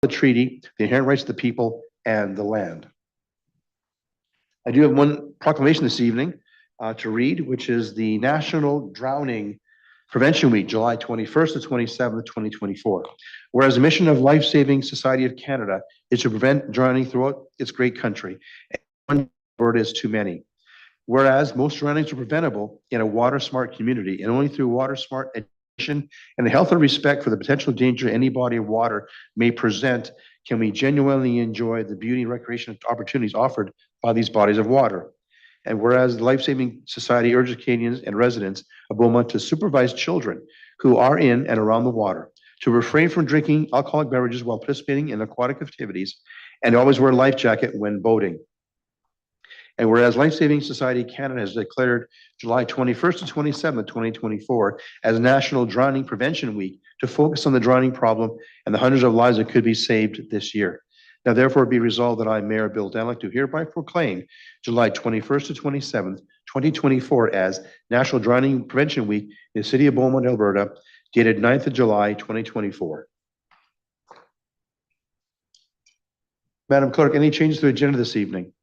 the treaty, the inherent rights of the people, and the land. I do have one proclamation this evening to read, which is the National Drowning Prevention Week, July 21st to 27th, 2024. Whereas the mission of Life Saving Society of Canada is to prevent drowning throughout its great country, and one word is too many. Whereas most drownings are preventable in a water-smart community, and only through water-smart education and the health and respect for the potential danger any body of water may present, can we genuinely enjoy the beauty and recreation opportunities offered by these bodies of water. And whereas the Life Saving Society urges Canadians and residents of Beaumont to supervise children who are in and around the water, to refrain from drinking alcoholic beverages while participating in aquatic activities, and always wear a life jacket when boating. And whereas Life Saving Society Canada has declared July 21st to 27th, 2024 as National Drowning Prevention Week to focus on the drowning problem and the hundreds of lives that could be saved this year. Now, therefore, be resolved that I, Mayor Bill Danyluk, do hereby proclaim July 21st to 27th, 2024 as National Drowning Prevention Week in the City of Beaumont, Alberta, dated 9th of July, 2024. Madam Clerk, any changes to the agenda this evening?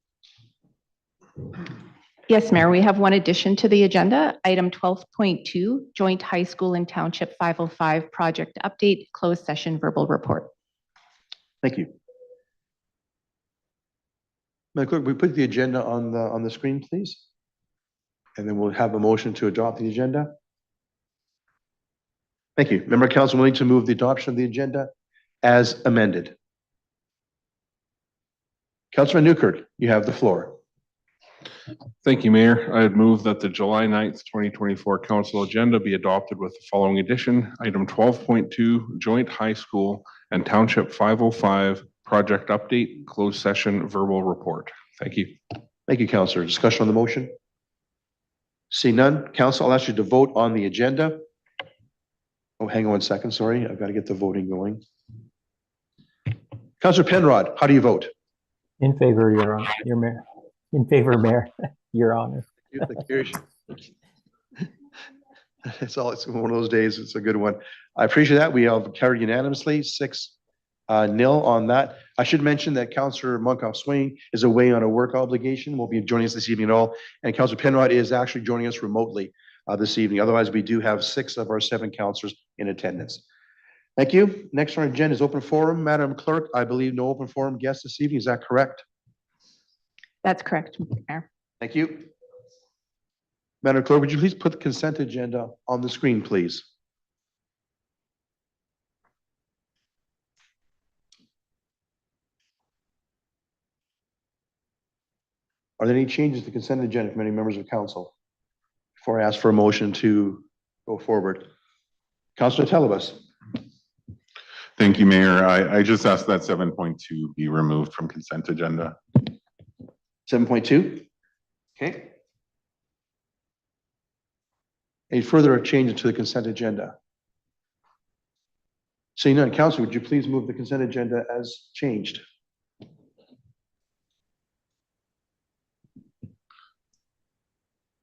Yes, Mayor, we have one addition to the agenda. Item 12.2, Joint High School and Township 505 Project Update, Closed Session Verbal Report. Thank you. Madam Clerk, we put the agenda on the screen, please. And then we'll have a motion to adopt the agenda. Thank you. Member Council willing to move the adoption of the agenda as amended. Councilor Newkirk, you have the floor. Thank you, Mayor. I would move that the July 9th, 2024 Council agenda be adopted with the following addition. Item 12.2, Joint High School and Township 505 Project Update, Closed Session Verbal Report. Thank you. Thank you, Councilor. Discussion on the motion? See none. Council, I'll ask you to vote on the agenda. Oh, hang on 1 second. Sorry. I've got to get the voting going. Councilor Penrod, how do you vote? In favor, Your Mayor. In favor, Mayor, Your Honor. It's one of those days. It's a good one. I appreciate that. We have carried unanimously 6-0 on that. I should mention that Councillor Munkoff-Swain is away on a work obligation. Won't be joining us this evening at all. And Councillor Penrod is actually joining us remotely this evening. Otherwise, we do have 6 of our 7 councillors in attendance. Thank you. Next on our agenda is open forum. Madam Clerk, I believe no open forum guests this evening. Is that correct? That's correct, Mayor. Thank you. Madam Clerk, would you please put the consent agenda on the screen, please? Are there any changes to the consent agenda from any members of council before I ask for a motion to go forward? Councilor Telebas. Thank you, Mayor. I just asked that 7.2 be removed from consent agenda. 7.2. Okay. Any further changes to the consent agenda? Seeing none, Councilor, would you please move the consent agenda as changed?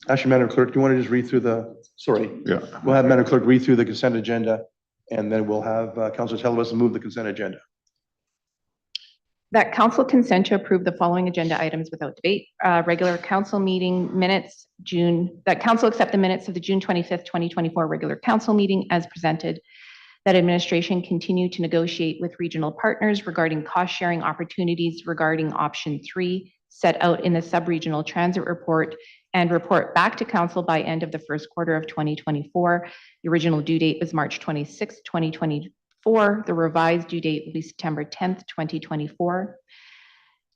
Actually, Madam Clerk, do you want to just read through the, sorry. Yeah. We'll have Madam Clerk read through the consent agenda, and then we'll have Councilor Telebas move the consent agenda. That council consent to approve the following agenda items without debate. Regular council meeting minutes, that council accept the minutes of the June 25th, 2024 regular council meeting as presented. That administration continue to negotiate with regional partners regarding cost sharing opportunities regarding option 3 set out in the sub-regional transit report and report back to council by end of the first quarter of 2024. The original due date was March 26, 2024. The revised due date will be September 10th, 2024.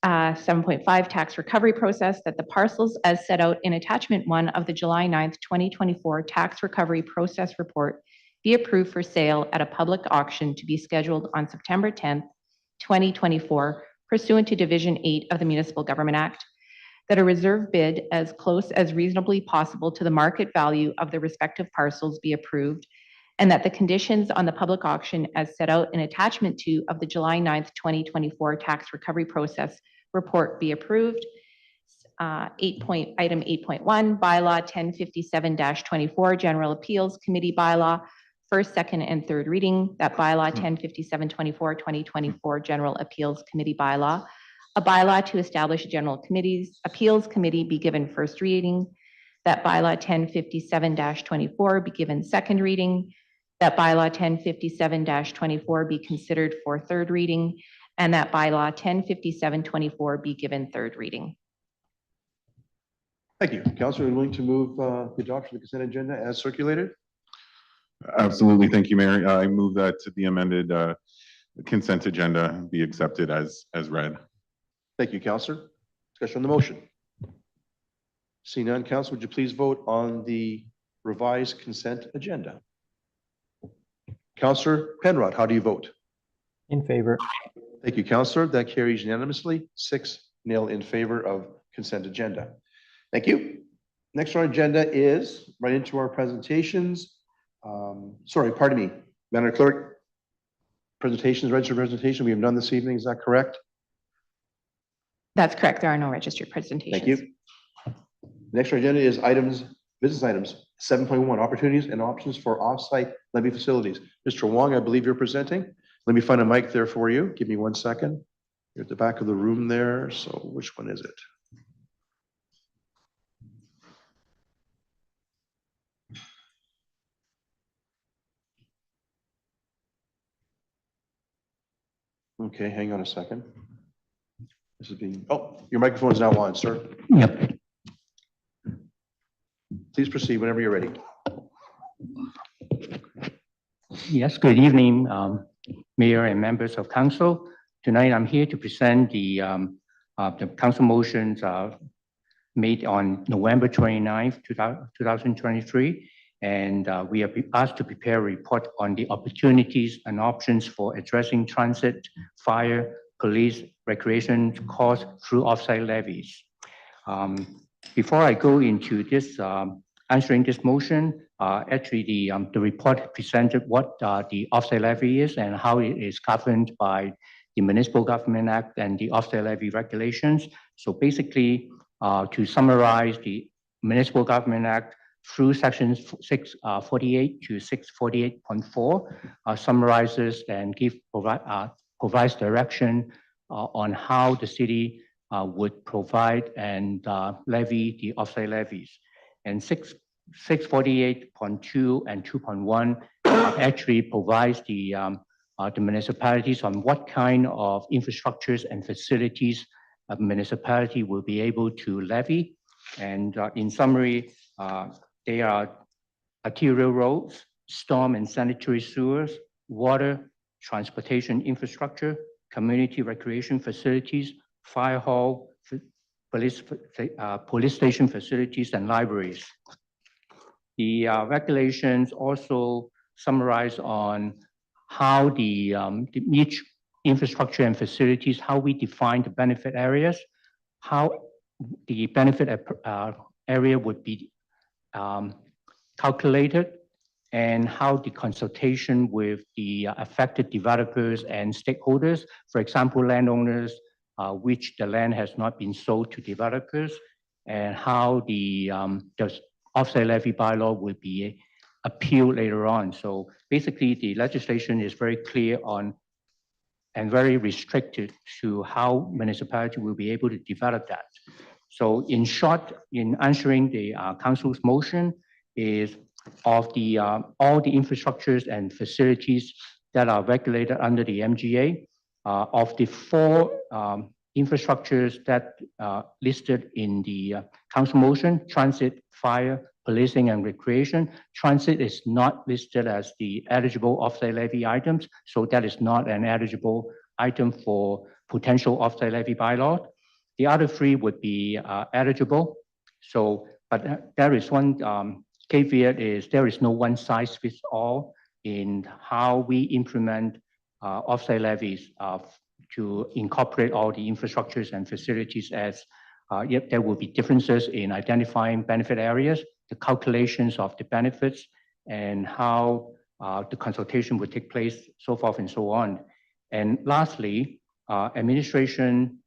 7.5 tax recovery process, that the parcels as set out in attachment 1 of the July 9th, 2024 tax recovery process report be approved for sale at a public auction to be scheduled on September 10th, 2024, pursuant to Division 8 of the Municipal Government Act. That a reserve bid as close as reasonably possible to the market value of the respective parcels be approved, and that the conditions on the public auction as set out in attachment 2 of the July 9th, 2024 tax recovery process report be approved. Item 8.1, bylaw 1057-24, general appeals committee bylaw first, second, and third reading, that bylaw 1057-24-2024 General Appeals Committee bylaw, a bylaw to establish a general appeals committee be given first reading, that bylaw 1057-24 be given second reading, that bylaw 1057-24 be considered for third reading, and that bylaw 1057-24 be given third reading. Thank you. Councilor, are you willing to move the adoption of the consent agenda as circulated? Absolutely. Thank you, Mayor. I move that the amended consent agenda be accepted as read. Thank you, Councilor. Discussion on the motion. Seeing none, Council, would you please vote on the revised consent agenda? Councilor Penrod, how do you vote? In favor. Thank you, Councilor. That carries unanimously, 6-0 in favor of consent agenda. Thank you. Next on our agenda is right into our presentations. Sorry, pardon me, Madam Clerk. Presentations, registered presentation we have none this evening. Is that correct? That's correct. There are no registered presentations. Thank you. Next on our agenda is business items. 7.1, opportunities and options for off-site levy facilities. Mr. Wong, I believe you're presenting. Let me find a mic there for you. Give me 1 second. You're at the back of the room there. So which one is it? Okay, hang on a second. This is being, oh, your microphone is now on, sir. Yep. Please proceed whenever you're ready. Yes, good evening, Mayor and members of council. Tonight, I'm here to present the council motions made on November 29th, 2023. And we are asked to prepare a report on the opportunities and options for addressing transit, fire, police, recreation costs through off-site levies. Before I go into this, answering this motion, actually the report presented what the off-site levy is and how it is governed by the Municipal Government Act and the off-site levy regulations. So basically, to summarize, the Municipal Government Act through sections 648 to 648.4 summarizes and provides direction on how the city would provide and levy the off-site levies. And 648.2 and 2.1 actually provides the municipalities on what kind of infrastructures and facilities a municipality will be able to levy. And in summary, they are arterial roads, storm and sanitary sewers, water, transportation infrastructure, community recreation facilities, fire hall, police station facilities, and libraries. The regulations also summarize on how each infrastructure and facilities, how we define the benefit areas, how the benefit area would be calculated, and how the consultation with the affected developers and stakeholders, for example, landowners, which the land has not been sold to developers, and how the off-site levy bylaw will be appealed later on. So basically, the legislation is very clear on and very restricted to how municipality will be able to develop that. So in short, in answering the council's motion is of the all the infrastructures and facilities that are regulated under the MGA, of the 4 infrastructures that listed in the council motion: transit, fire, policing, and recreation. Transit is not listed as the eligible off-site levy items, so that is not an eligible item for potential off-site levy bylaw. The other 3 would be eligible. So, but there is one caveat: is there is no one size fits all in how we implement off-site levies to incorporate all the infrastructures and facilities, as yet there will be differences in identifying benefit areas, the calculations of the benefits, and how the consultation would take place, so forth and so on. And lastly, administration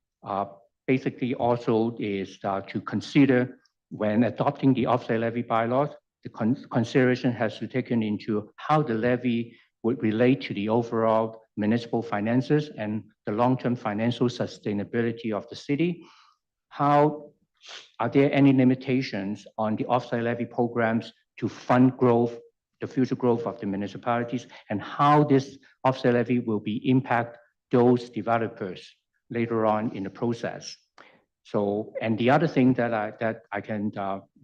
basically also is to consider when adopting the off-site levy bylaws, the consideration has to taken into how the levy would relate to the overall municipal finances and the long-term financial sustainability of the city. How are there any limitations on the offsite levy programs to fund growth, the future growth of the municipalities, and how this offsite levy will impact those developers later on in the process? So, and the other thing that I can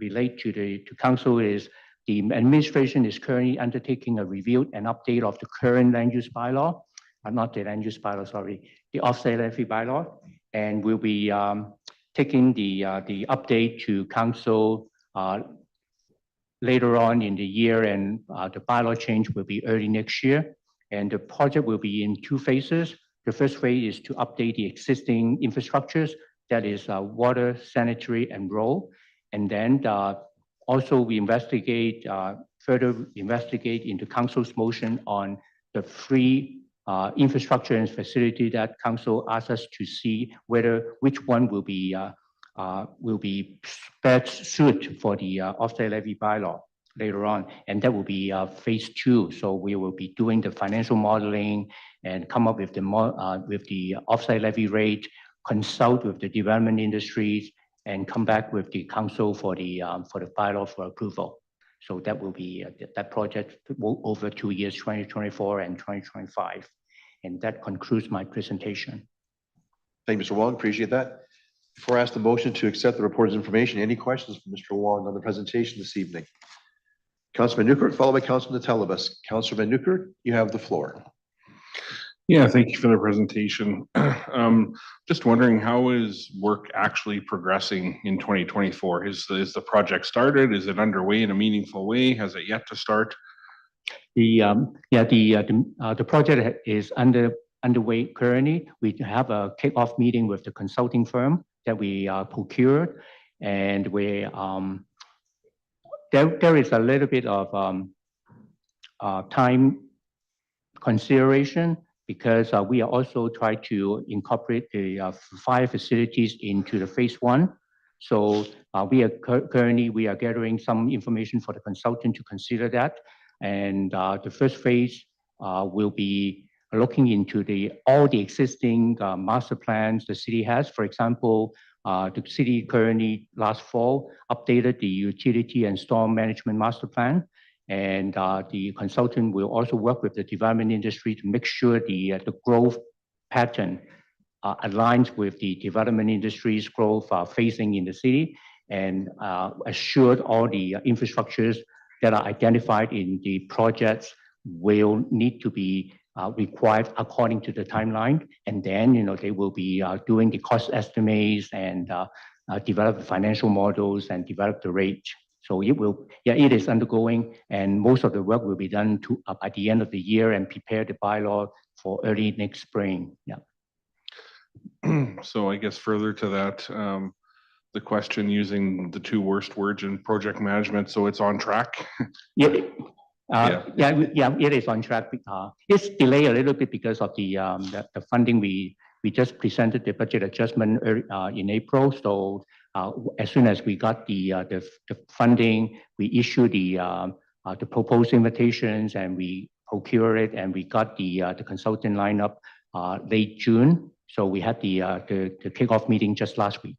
relate to council is the administration is currently undertaking a review and update of the current land use bylaw, not the land use bylaw, sorry, the offsite levy bylaw, and we'll be taking the update to council later on in the year, and the bylaw change will be early next year. And the project will be in two phases. The first phase is to update the existing infrastructures, that is water, sanitary, and road. And then also we further investigate into council's motion on the three infrastructure and facility that council asked us to see which one will be best suited for the offsite levy bylaw later on, and that will be phase 2. So we will be doing the financial modeling and come up with the offsite levy rate, consult with the development industries, and come back with the council for the bylaw for approval. So that will be that project over 2 years, 2024 and 2025. And that concludes my presentation. Thank you, Mr. Wong. Appreciate that. Before I ask the motion to accept the report's information, any questions from Mr. Wong on the presentation this evening? Councilman Newkirk, followed by Councilman Telebus. Councilman Newkirk, you have the floor. Yeah, thank you for the presentation. Just wondering, how is work actually progressing in 2024? Is the project started? Is it underway in a meaningful way? Has it yet to start? The project is underway currently. We have a kickoff meeting with the consulting firm that we procured, and we there is a little bit of time consideration, because we are also trying to incorporate the 5 facilities into the phase 1. So we are currently gathering some information for the consultant to consider that. And the first phase will be looking into all the existing master plans the city has. For example, the city currently last fall updated the utility and storm management master plan. And the consultant will also work with the development industry to make sure the growth pattern aligns with the development industry's growth facing in the city, and assured all the infrastructures that are identified in the projects will need to be required according to the timeline. And then, they will be doing the cost estimates and develop the financial models and develop the rate. So it is undergoing, and most of the work will be done by the end of the year and prepare the bylaw for early next spring. Yeah. So I guess further to that, the question using the 2 worst words in project management, so it's on track? Yeah, it is on track. It's delayed a little bit because of the funding. We just presented the budget adjustment in April. So as soon as we got the funding, we issued the proposed invitations, and we procured it, and we got the consultant lineup late June. So we had the kickoff meeting just last week.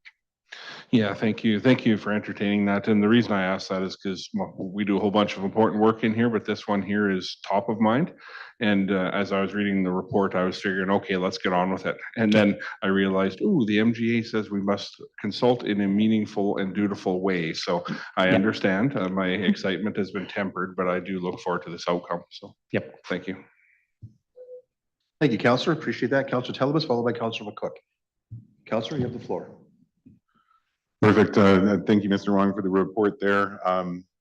Yeah, thank you. Thank you for entertaining that. And the reason I asked that is because we do a whole bunch of important work in here, but this one here is top of mind. And as I was reading the report, I was figuring, okay, let's get on with it. And then I realized, ooh, the MGA says we must consult in a meaningful and dutiful way. So I understand. My excitement has been tempered, but I do look forward to this outcome. So thank you. Thank you, Councillor. Appreciate that. Councillor Telebus, followed by Councillor McCook. Councillor, you have the floor. Perfect. Thank you, Mr. Wong, for the report there.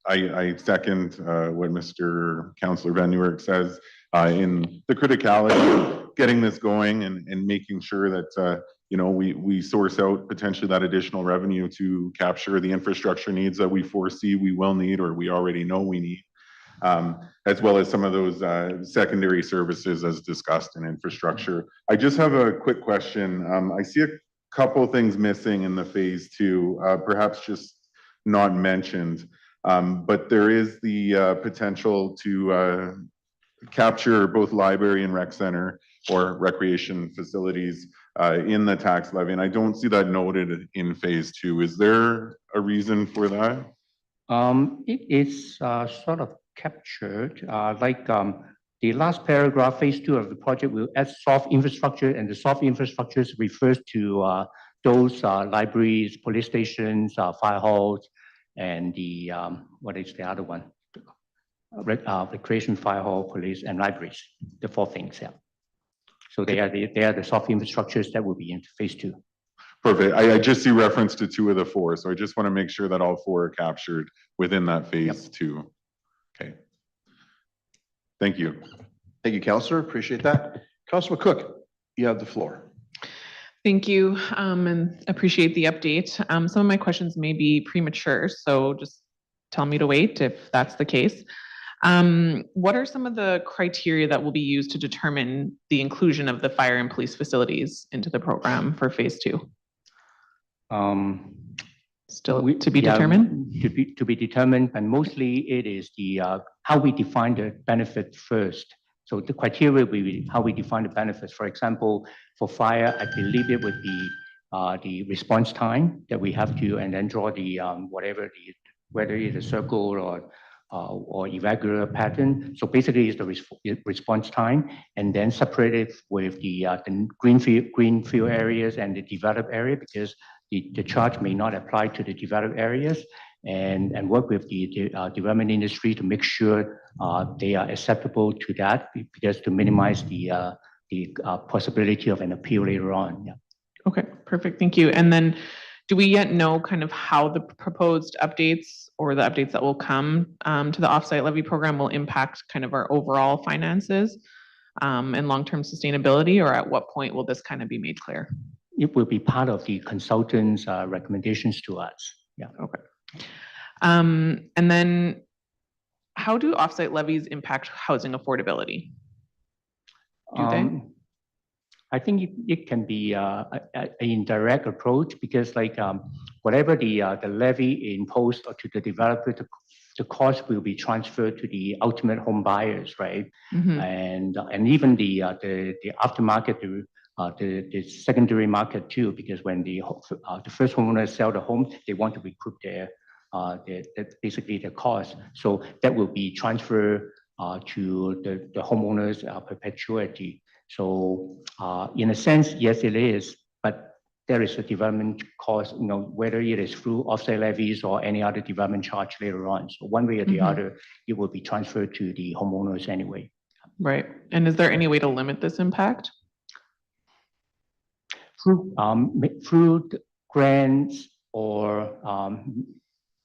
I second what Mr. Councillor Van Nieuwerk says in the criticality of getting this going and making sure that we source out potentially that additional revenue to capture the infrastructure needs that we foresee we will need, or we already know we need, as well as some of those secondary services as discussed in infrastructure. I just have a quick question. I see a couple things missing in the phase 2, perhaps just not mentioned. But there is the potential to capture both library and rec center or recreation facilities in the tax levy. And I don't see that noted in phase two. Is there a reason for that? It is sort of captured, the last paragraph, phase two of the project will add soft infrastructure, and the soft infrastructures refers to those libraries, police stations, fire halls, and the, what is the other one? Recreation, fire hall, police, and libraries, the four things, yeah. So they are the soft infrastructures that will be in phase two. Perfect. I just see reference to two of the four, so I just want to make sure that all four are captured within that phase two. Okay. Thank you. Thank you, Councillor. Appreciate that. Councillor Cook, you have the floor. Thank you, and appreciate the update. Some of my questions may be premature, so just tell me to wait if that's the case. What are some of the criteria that will be used to determine the inclusion of the fire and police facilities into the program for phase two? Still to be determined? To be determined, and mostly it is the how we define the benefit first. So the criteria will be how we define the benefits. For example, for fire, I believe it would be the response time that we have to, and then draw the whether it's a circle or irregular pattern. So basically, it's the response time, and then separate it with the greenfield areas and the developed area, because the charge may not apply to the developed areas, and work with the development industry to make sure they are acceptable to that, because to minimize the possibility of an appeal later on. Yeah. Okay, perfect. Thank you. And then, do we yet know kind of how the proposed updates or the updates that will come to the offsite levy program will impact kind of our overall finances and long-term sustainability, or at what point will this kind of be made clear? It will be part of the consultant's recommendations to us. Yeah. Okay. And then how do offsite levies impact housing affordability? Do they? I think it can be an indirect approach, because whatever the levy imposed to the developer, the cost will be transferred to the ultimate home buyers, right? Mm-hmm. And even the aftermarket, the secondary market too, because when the first homeowners sell the home, they want to recoup their basically the cost. So that will be transferred to the homeowners perpetuity. So in a sense, yes, it is, but there is a development cost, whether it is through offset levies or any other development charge later on. So one way or the other, it will be transferred to the homeowners anyway. Right. And is there any way to limit this impact? Through grants or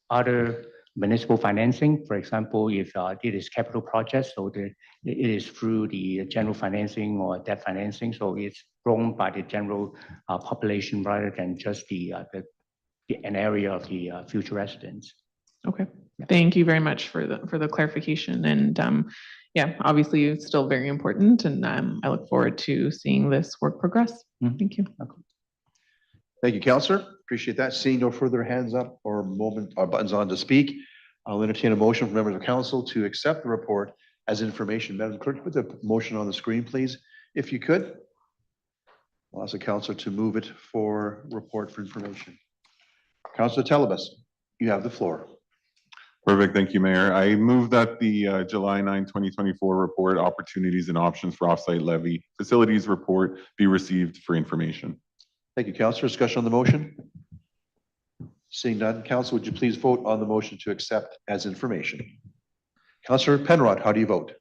other municipal financing. For example, if it is capital projects, so it is through the general financing or debt financing, so it's grown by the general population rather than just an area of the future residents. Okay, yeah. Thank you very much for the clarification, and yeah, obviously it's still very important, and I look forward to seeing this work progress. Mm-hmm. Thank you. Okay. Thank you, Councillor. Appreciate that. Seeing no further hands up or buttons on to speak, I'll entertain a motion from members of council to accept the report as information. Madam Clerk, put the motion on the screen, please, if you could. I'll ask the councillor to move it for report for information. Councillor Telebas, you have the floor. Perfect. Thank you, Mayor. I move that the July 9, 2024 report, Opportunities and Options for Offsite Levy Facilities report, be received for information. Thank you, Councillor. Discussion on the motion? Seeing none, Council, would you please vote on the motion to accept as information? Councillor Penrod, how do you vote?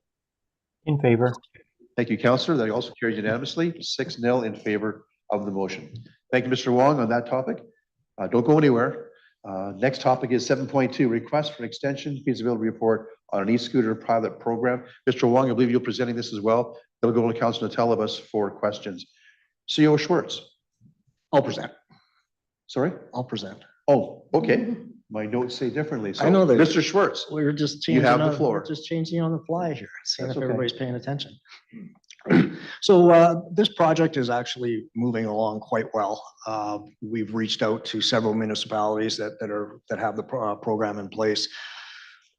In favor. Thank you, Councillor. That also carries unanimously, 6-0 in favor of the motion. Thank you, Mr. Wong, on that topic. Don't go anywhere. Next topic is 7.2, request for an extension feasibility report on an e-scooter pilot program. Mr. Wong, I believe you're presenting this as well. They'll go to Councillor Telebas for questions. CEO Schwartz. I'll present. Sorry? I'll present. Oh, okay. My notes say differently. So, I know that. Mr. Schwartz, We're just changing. you have the floor. We're just changing on the fly here, seeing That's if okay. everybody's paying attention. So this project is actually moving along quite well. We've reached out to several municipalities that have the program in place.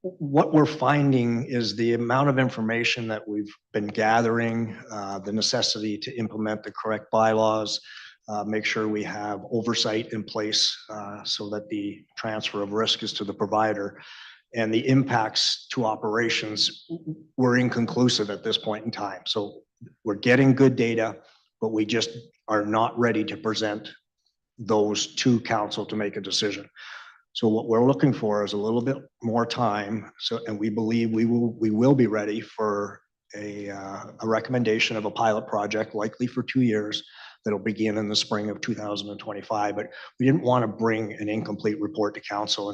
what we're finding is the amount of information that we've been gathering, the necessity to implement the correct bylaws, make sure we have oversight in place so that the transfer of risk is to the provider. And the impacts to operations were inconclusive at this point in time. So we're getting good data, but we just are not ready to present those to council to make a decision. So what we're looking for is a little bit more time. So, and we believe we will be ready for a recommendation of a pilot project, likely for 2 years, that'll begin in the spring of 2025. But we didn't want to bring an incomplete report to council,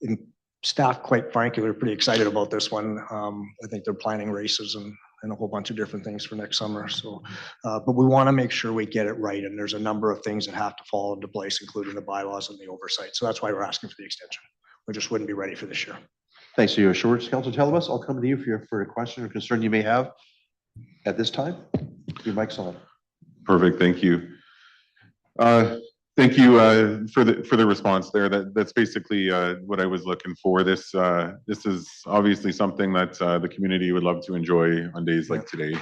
and staff, quite frankly, are pretty excited about this one. I think they're planning races and a whole bunch of different things for next summer. So, but we want to make sure we get it right. And there's a number of things that have to fall into place, including the bylaws and the oversight. So that's why we're asking for the extension. We just wouldn't be ready for this year. Thanks for your assurance, Councilor Telebas. I'll come to you for a question or concern you may have at this time. Your mic's on. Perfect, thank you. Thank you for the response there. That's basically what I was looking for. This is obviously something that the community would love to enjoy on days like today.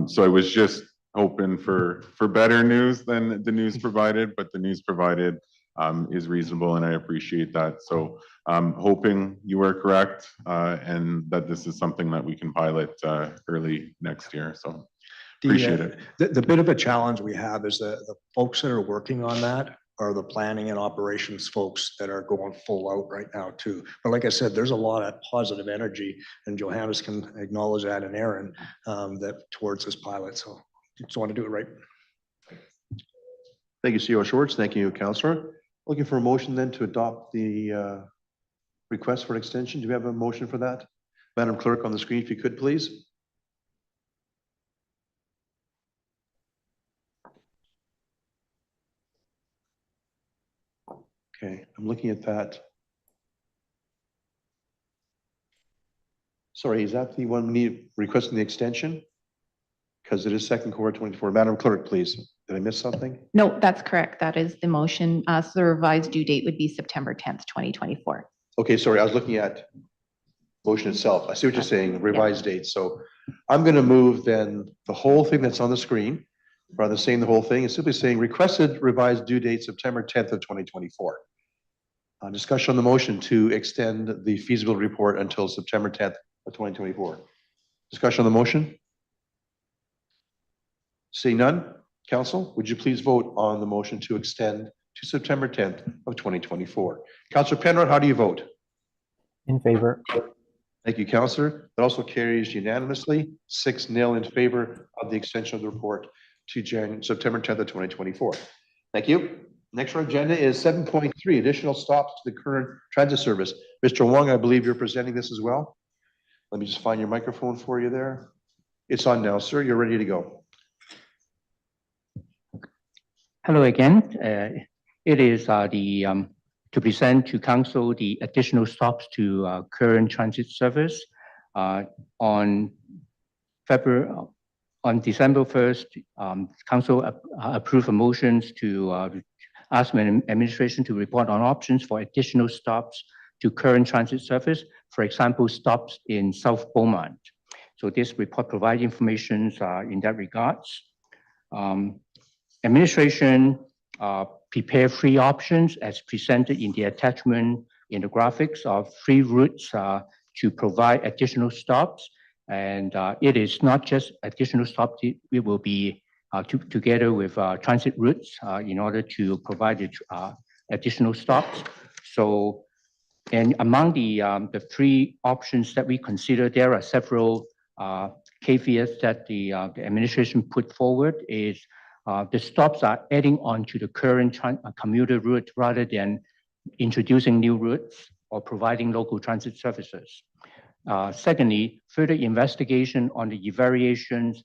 So I was just hoping for better news than the news provided, but the news provided is reasonable, and I appreciate that. So hoping you are correct and that this is something that we can pilot early next year. So appreciate it. The bit of a challenge we have is that the folks that are working on that are the planning and operations folks that are going full out right now too. But like I said, there's a lot of positive energy, and Johannes can acknowledge that, and Aaron, that towards this pilot. So just want to do it right. Thank you, CEO Schwartz. Thank you, Councilor. Looking for a motion then to adopt the request for an extension. Do we have a motion for that? Madam Clerk, on the screen, if you could, please. Okay, I'm looking at that. Sorry, is that the one we need requesting the extension? Because it is second quarter 24. Madam Clerk, please. Did I miss something? No, that's correct. That is the motion. So the revised due date would be September 10th, 2024. Okay, sorry, I was looking at motion itself. I see what you're saying, revised date. So I'm going to move then the whole thing that's on the screen, rather than saying the whole thing, is simply saying requested revised due date September 10th of 2024. Discussion on the motion to extend the feasibility report until September 10th of 2024. Discussion on the motion? Seeing none, Council, would you please vote on the motion to extend to September 10th of 2024? Councilor Penrod, how do you vote? In favor. Thank you, Councilor. That also carries unanimously, 6-0 in favor of the extension of the report to September 10th of 2024. Thank you. Next on our agenda is 7.3, additional stops to the current transit service. Mr. Wong, I believe you're presenting this as well. Let me just find your microphone for you there. It's on now, sir. You're ready to go. Hello again. It is to present to council the additional stops to current transit service on December 1st. Council approved motions to ask my administration to report on options for additional stops to current transit service, for example, stops in South Beaumont. So this report provides information in that regards. Administration prepare 3 options as presented in the attachment in the graphics of 3 routes to provide additional stops. And it is not just additional stops, it will be together with transit routes in order to provide the additional stops. So, and among the 3 options that we consider, there are several caveats that the administration put forward. Is the stops are adding on to the current commuter route rather than introducing new routes or providing local transit services. Secondly, further investigation on the variations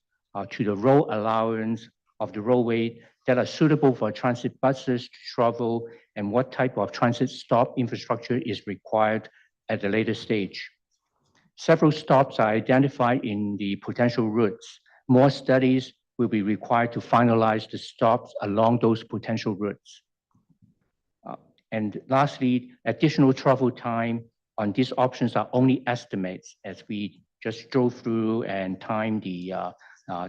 to the road allowance of the roadway that are suitable for transit buses to travel, and what type of transit stop infrastructure is required at a later stage. Several stops are identified in the potential routes. More studies will be required to finalize the stops along those potential routes. And lastly, additional travel time on these options are only estimates as we just drove through and time the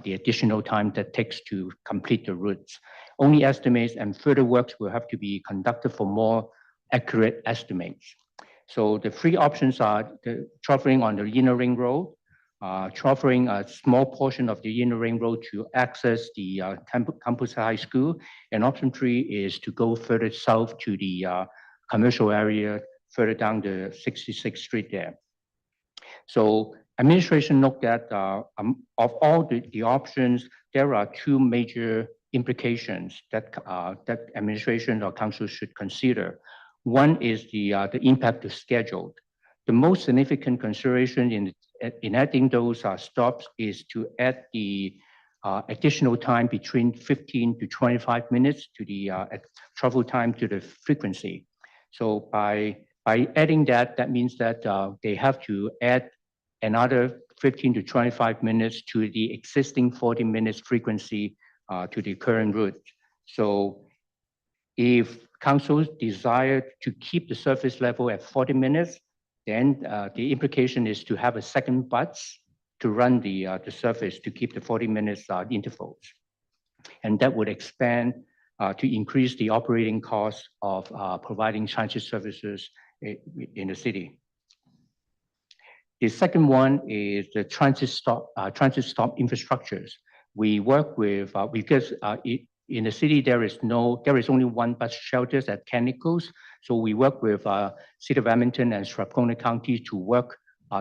additional time that takes to complete the routes. Only estimates, and further works will have to be conducted for more accurate estimates. So the three options are the traveling on the inner ring road, traveling a small portion of the inner ring road to access the campus high school. And option three is to go further south to the commercial area, further down the 66th Street there. So administration looked at, of all the options, there are two major implications that administration or council should consider. One is the impact of schedule. The most significant consideration in adding those stops is to add the additional time between 15 to 25 minutes to the travel time to the frequency. So by adding that, that means that they have to add another 15 to 25 minutes to the existing 40 minutes frequency to the current route. So if council desire to keep the service level at 40 minutes, then the implication is to have a second bus to run the service to keep the 40 minutes intervals. And that would expand to increase the operating costs of providing transit services in the city. The second one is the transit stop infrastructures. We work with, because in the city, there is only one bus shelters at Chemicals. So we work with City of Edmonton and Strathcona County to work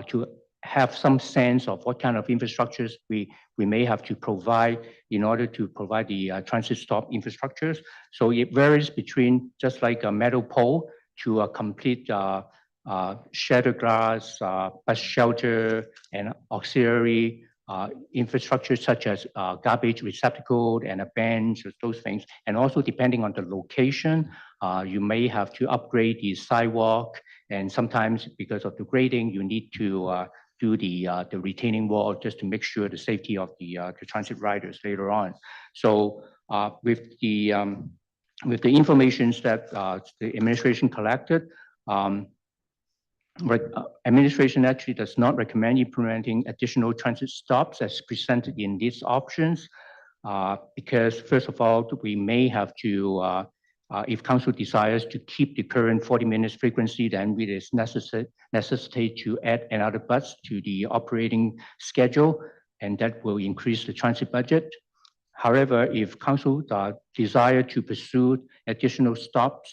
to have some sense of what kind of infrastructures we may have to provide in order to provide the transit stop infrastructures. So it varies between just like a metal pole to a complete shattered glass, bus shelter, and auxiliary infrastructure such as garbage receptacle and a bench, those things. And also depending on the location, you may have to upgrade the sidewalk. And sometimes because of the grading, you need to do the retaining wall just to make sure the safety of the transit riders later on. So with the information that the administration collected, administration actually does not recommend implementing additional transit stops as presented in these options because first of all, we may have to, if council desires to keep the current 40 minutes frequency, then it is necessary to add another bus to the operating schedule, and that will increase the transit budget. However, if council desire to pursue additional stops,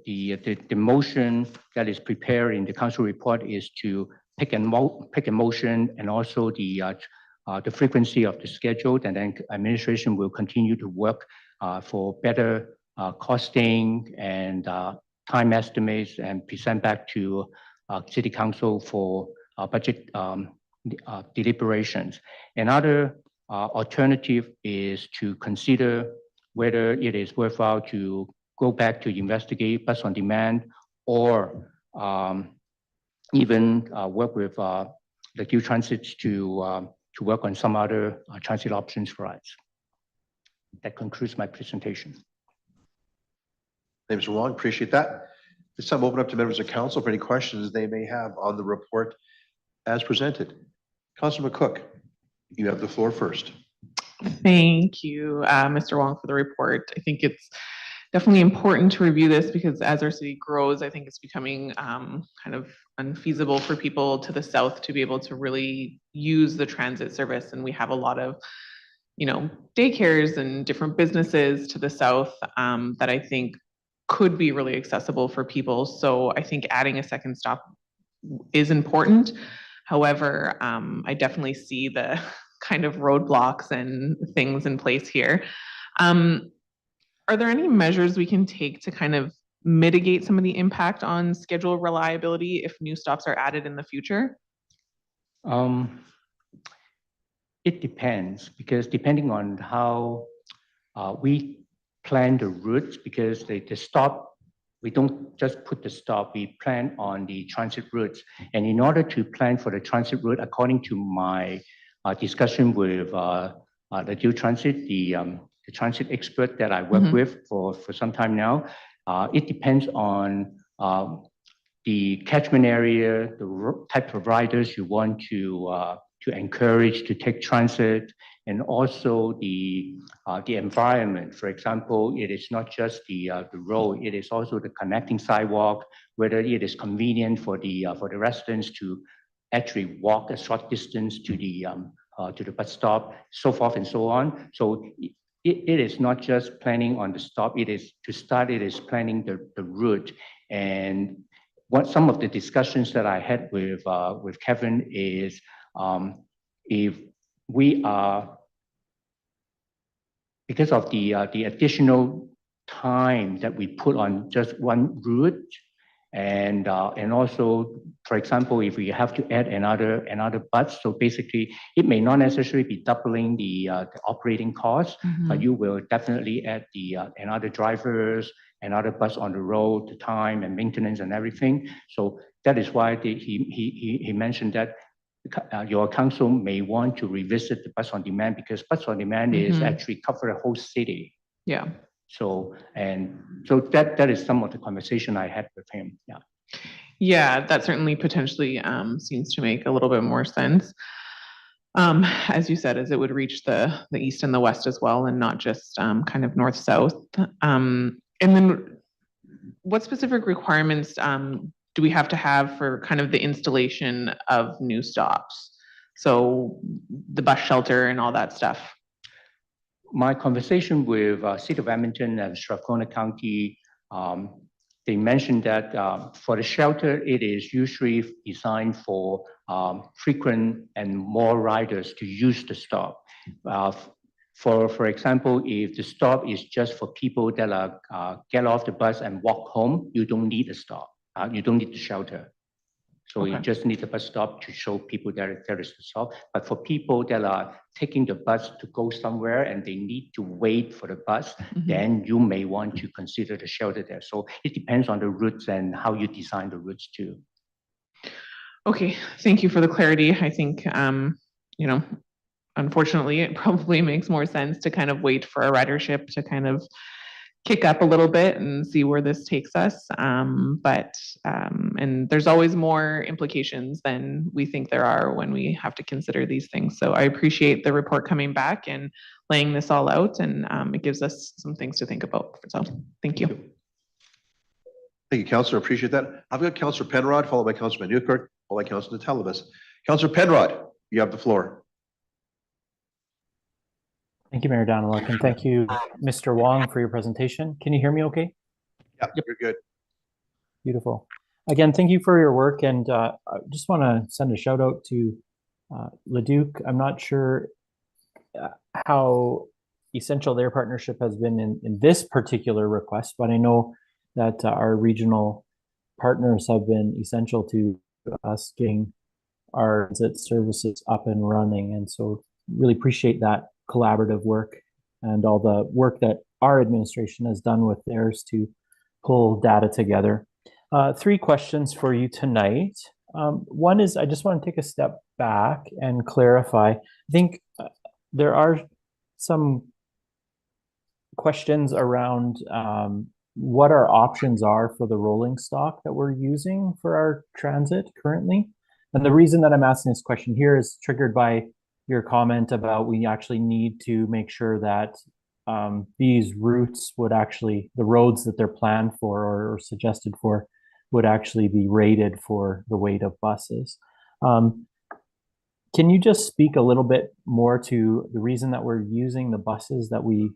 the motion that is prepared in the council report is to pick a motion and also the frequency of the schedule, and then administration will continue to work for better costing and time estimates and present back to City Council for budget deliberations. Another alternative is to consider whether it is worthwhile to go back to investigate bus on demand or even work with the Q Transit to work on some other transit options for us. That concludes my presentation. Thank you, Mr. Wong. Appreciate that. This time, open up to members of council for any questions they may have on the report as presented. Councilor McCook, you have the floor first. Thank you, Mr. Wong, for the report. I think it's definitely important to review this because as our city grows, I think it's becoming kind of unfeasible for people to the south to be able to really use the transit service. And we have a lot of, daycares and different businesses to the south that I think could be really accessible for people. So I think adding a second stop is important. However, I definitely see the kind of roadblocks and things in place here. Are there any measures we can take to kind of mitigate some of the impact on schedule reliability if new stops are added in the future? It depends, because depending on how we plan the routes, because the stop, we don't just put the stop, we plan on the transit routes. And in order to plan for the transit route, according to my discussion with the Q Transit, the transit expert that I work with for some time now, it depends on the catchment area, the type of riders you want to encourage to take transit, and also the environment. For example, it is not just the road; it is also the connecting sidewalk. Whether it is convenient for the residents to actually walk a short distance to the bus stop, so forth and so on. So it is not just planning on the stop. It is to start. It is planning the route. And what some of the discussions that I had with Kevin is, if we are, because of the additional time that we put on just one route, and also, for example, if we have to add another bus, so basically it may not necessarily be doubling the operating cost, but you will definitely add the another drivers, another bus on the road, the time and maintenance and everything. So that is why he mentioned that your council may want to revisit the bus on demand, because bus on demand is actually cover the whole city. Yeah. So that is some of the conversation I had with him. Yeah. Yeah, that certainly potentially seems to make a little bit more sense. As you said, as it would reach the east and the west as well, and not just kind of north-south. And then what specific requirements do we have to have for kind of the installation of new stops? So the bus shelter and all that stuff. My conversation with City of Edmonton and Strathcona County, they mentioned that for the shelter, it is usually designed for frequent and more riders to use the stop. For example, if the stop is just for people that are get off the bus and walk home, you don't need a stop. You don't need the shelter. So you just need the bus stop to show people that there is a stop. But for people that are taking the bus to go somewhere and they need to wait for the bus, then you may want to consider the shelter there. So it depends on the routes and how you design the routes too. Okay, thank you for the clarity. I think, you know, unfortunately, it probably makes more sense to kind of wait for a ridership to kind of kick up a little bit and see where this takes us. And there's always more implications than we think there are when we have to consider these things. So I appreciate the report coming back and laying this all out, and it gives us some things to think about. So thank you. Thank you, Councillor. Appreciate that. I've got Councillor Penrod, followed by Councillor Newkirk, followed by Councillor Telebus. Councillor Penrod, you have the floor. Thank you, Mayor Daniluk, and thank you, Mr. Wong, for your presentation. Can you hear me okay? Yeah, you're good. Beautiful. Again, thank you for your work, and I just want to send a shout out to Leduc. I'm not sure how essential their partnership has been in this particular request, but I know that our regional partners have been essential to us getting our transit services up and running, and so really appreciate that collaborative work and all the work that our administration has done with theirs to pull data together. 3 questions for you tonight. One is, I just want to take a step back and clarify. I think there are some questions around what our options are for the rolling stock that we're using for our transit currently. And the reason that I'm asking this question here is triggered by your comment about we actually need to make sure that these routes would actually, the roads that they're planned for or suggested for, would actually be rated for the weight of buses. Can you just speak a little bit more to the reason that we're using the buses that we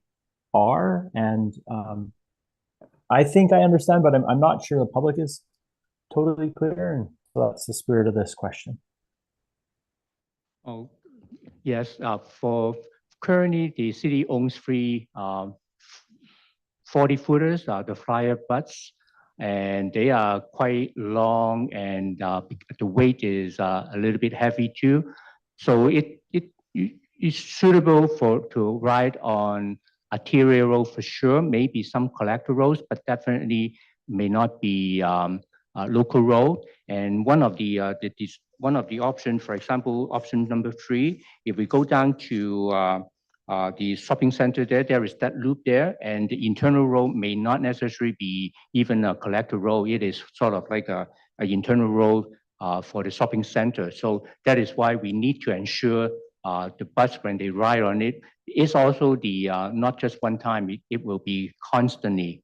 are? And I think I understand, but I'm not sure the public is totally clear. And so that's the spirit of this question. Oh, yes. For currently, the city owns 3 40-footers, the flyer bus, and they are quite long, and the weight is a little bit heavy too. So it is suitable to ride on arterial road for sure, maybe some collector roads, but definitely may not be local road. And one of the options, for example, option number 3, if we go down to the shopping center there is that loop there, and the internal road may not necessarily be even a collector road. It is sort of like a internal road for the shopping center. So that is why we need to ensure the bus, when they ride on it, is also the not just one time. It will be constantly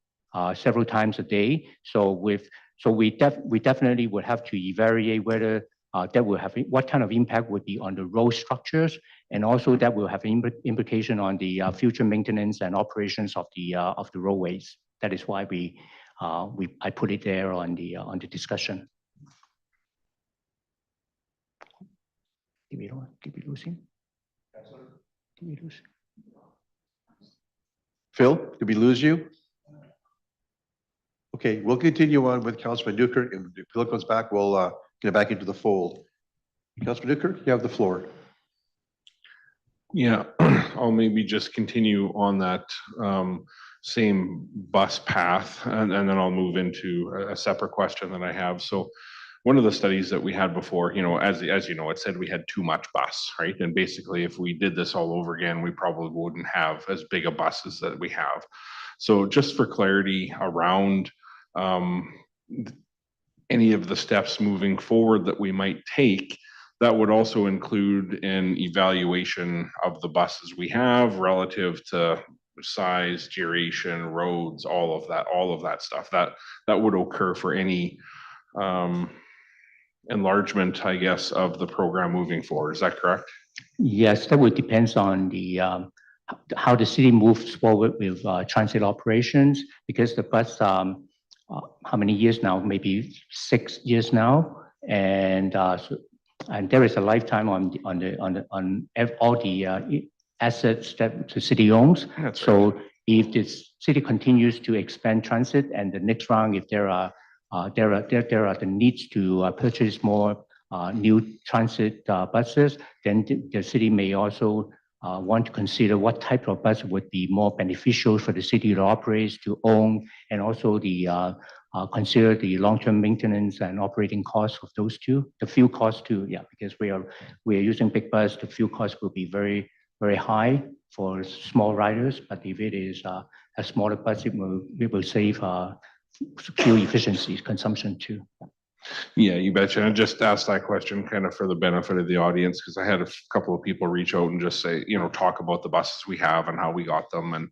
several times a day. So we definitely would have to evaluate whether that will have what kind of impact would be on the road structures, and also that will have implication on the future maintenance and operations of the roadways. That is why I put it there on the discussion. Did we lose him? Did we lose? Phil, did we lose you? Okay, we'll continue on with Councilman Newkirk, and if Phil comes back, we'll get back into the fold. Councilman Newkirk, you have the floor. Yeah, I'll maybe just continue on that same bus path, and then I'll move into a separate question that I have. So one of the studies that we had before, as you know, it said we had too much bus, right? And basically, if we did this all over again, we probably wouldn't have as big a buses that we have. So just for clarity around any of the steps moving forward that we might take, that would also include an evaluation of the buses we have relative to size, duration, roads, all of that stuff. That would occur for any enlargement, I guess, of the program moving forward. Is that correct? Yes, that would depend on the how the city moves forward with transit operations, because the bus, how many years now? Maybe 6 years now, and there is a lifetime on all the assets that the city owns. That's so right. If the city continues to expand transit, and the next round, if there are the needs to purchase more new transit buses, then the city may also want to consider what type of bus would be more beneficial for the city to operate, to own, and also consider the long-term maintenance and operating costs of those two, the fuel cost too. Yeah, because we are using big bus, the fuel cost will be very, very high for small riders. But if it is a smaller bus, it will save fuel efficiency consumption too. Yeah, you betcha. And I just asked that question kind of for the benefit of the audience, because I had a couple of people reach out and just say, talk about the buses we have and how we got them, and,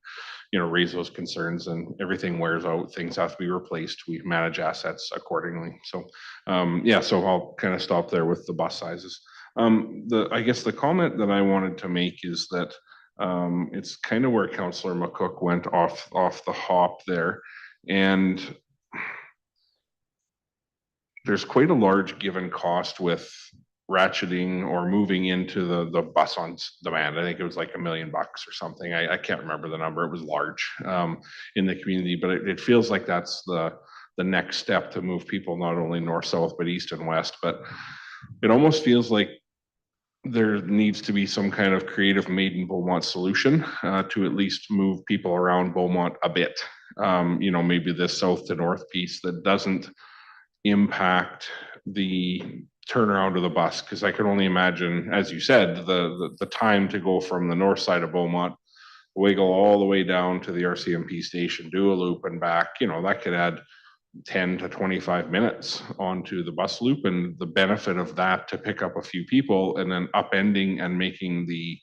raise those concerns. And everything wears out, things have to be replaced. We manage assets accordingly. So, yeah, so I'll kind of stop there with the bus sizes. I guess the comment that I wanted to make is that it's kind of where Councillor McCook went off the hop there. And there's quite a large given cost with ratcheting or moving into the bus on demand. I think it was like $1 million or something. I can't remember the number. It was large in the community, but it feels like that's the next step to move people not only north, south, but east and west. But it almost feels like there needs to be some kind of creative made in Beaumont solution to at least move people around Beaumont a bit. Maybe this south to north piece that doesn't impact the turnaround of the bus, because I can only imagine, as you said, the time to go from the north side of Beaumont, wiggle all the way down to the RCMP station, do a loop and back, that could add 10 to 25 minutes onto the bus loop, and the benefit of that to pick up a few people and then upending and making the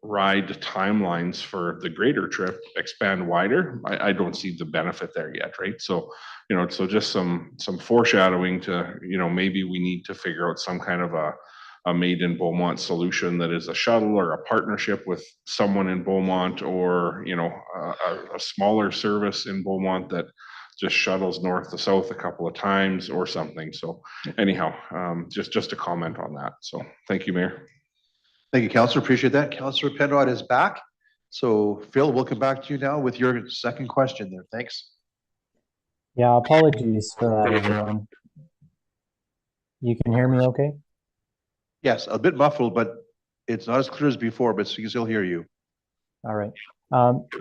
ride timelines for the greater trip expand wider. I don't see the benefit there yet, right? So, so just some foreshadowing to, maybe we need to figure out some kind of a made in Beaumont solution that is a shuttle or a partnership with someone in Beaumont, or, a smaller service in Beaumont that just shuttles north to south a couple of times or something. So anyhow, just a comment on that. So thank you, Mayor. Thank you, Councillor. Appreciate that. Councillor Penrod is back. So Phil, we'll come back to you now with your second question there. Thanks. Yeah, apologies for that, everyone. You can hear me okay? Yes, a bit muffled, but it's not as clear as before, but we can still hear you. All right.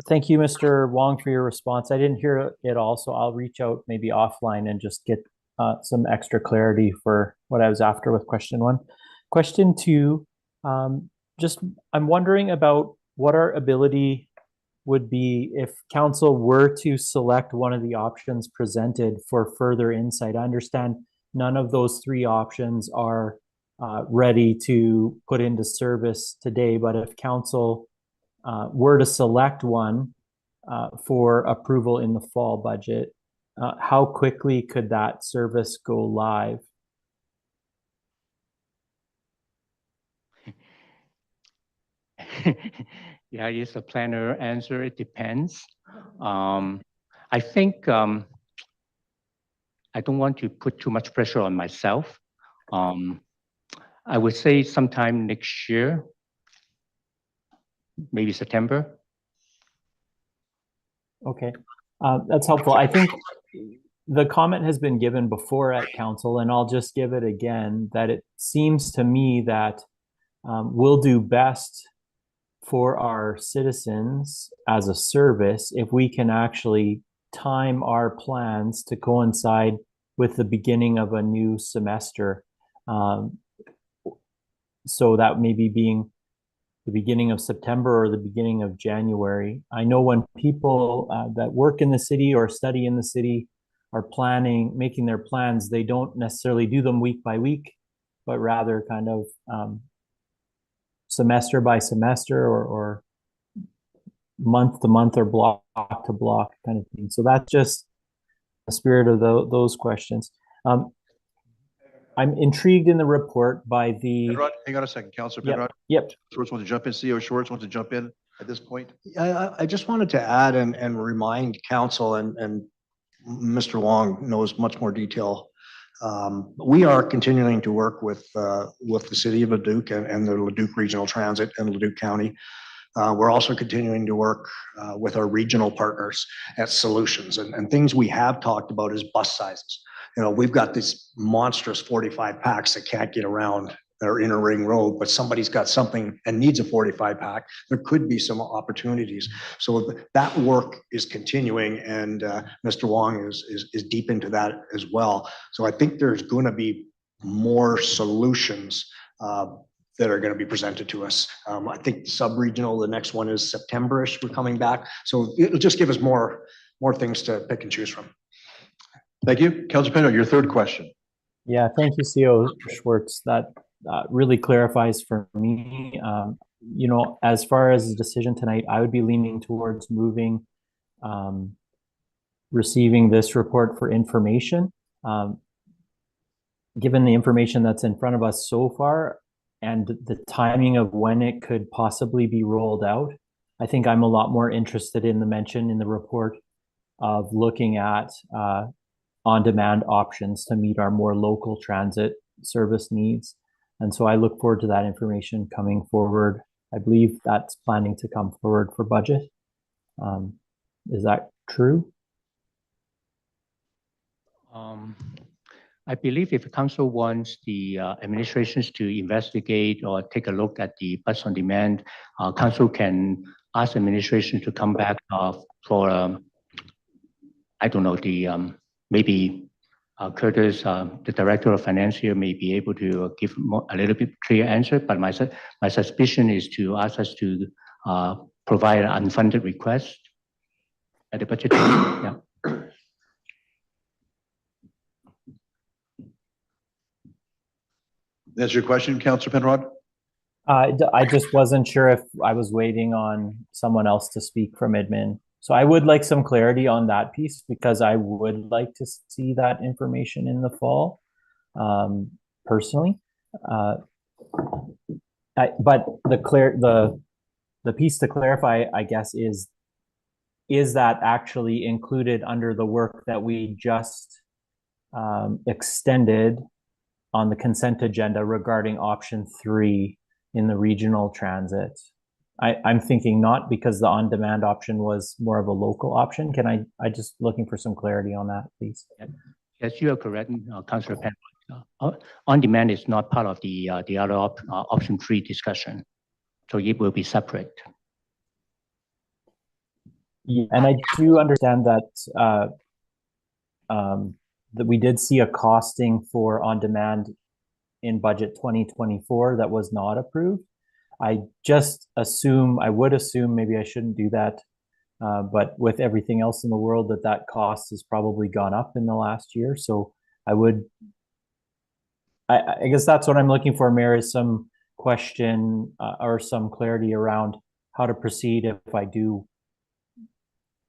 Thank you, Mr. Wong, for your response. I didn't hear it all, so I'll reach out maybe offline and just get some extra clarity for what I was after with question one. Question two, I'm wondering about what our ability would be if council were to select one of the options presented for further insight. I understand none of those three options are ready to put into service today, but if council were to select one for approval in the fall budget, how quickly could that service go live? Yeah, it's a planner answer. It depends. I think I don't want to put too much pressure on myself. I would say sometime next year, maybe September. Okay, that's helpful. I think the comment has been given before at council, and I'll just give it again, that it seems to me that we'll do best for our citizens as a service if we can actually time our plans to coincide with the beginning of a new semester. So that maybe being the beginning of September or the beginning of January. I know when people that work in the city or study in the city are planning, making their plans, they don't necessarily do them week by week, but rather kind of semester by semester or month to month or block to block kind of thing. So that's just the spirit of those questions. I'm intrigued in the report by the. Penrod, hang on a second, Councilor Yep, Penrod. yep. Schwartz wants to jump in. CEO Schwartz wants to jump in at this point. I just wanted to add and remind council, and Mr. Wong knows much more detail. We are continuing to work with the city of Leduc and the Leduc Regional Transit and Leduc County. We're also continuing to work with our regional partners at Solutions, and things we have talked about is bus sizes. You know, we've got these monstrous 45 packs that can't get around their inner ring road, but somebody's got something and needs a 45 pack. There could be some opportunities. So that work is continuing, and Mr. Wong is deep into that as well. So I think there's going to be more solutions that are going to be presented to us. I think sub-regional, the next one is September-ish, we're coming back. So it'll just give us more things to pick and choose from. Thank you. Councilor Penrod, your third question. Yeah, thank you, CEO Schwartz. That really clarifies for me. You know, as far as the decision tonight, I would be leaning towards moving, receiving this report for information. Given the information that's in front of us so far and the timing of when it could possibly be rolled out, I think I'm a lot more interested in the mention in the report of looking at on-demand options to meet our more local transit service needs. And so I look forward to that information coming forward. I believe that's planning to come forward for budget. Is that true? I believe if the council wants the administrations to investigate or take a look at the bus on demand, council can ask administration to come back for, I don't know, the maybe Curtis, the director of finance here, may be able to give a little bit clear answer. But my suspicion is to ask us to provide an unfunded request at the budget. Yeah. That's your question, Councilor Penrod? I just wasn't sure if I was waiting on someone else to speak from admin. So I would like some clarity on that piece, because I would like to see that information in the fall, personally. But the piece to clarify, I guess, is that actually included under the work that we just extended on the consent agenda regarding option 3 in the regional transit? I'm thinking not, because the on-demand option was more of a local option. Can I just looking for some clarity on that, please? Yes, you are correct, Councillor Penrod. On-demand is not part of the other option 3 discussion, so it will be separate. Yeah, and I do understand that that we did see a costing for on-demand in budget 2024 that was not approved. I just assume, I would assume, maybe I shouldn't do that. But with everything else in the world, that cost has probably gone up in the last year. So I would, I guess that's what I'm looking for, Mayor, is some question or some clarity around how to proceed if I do.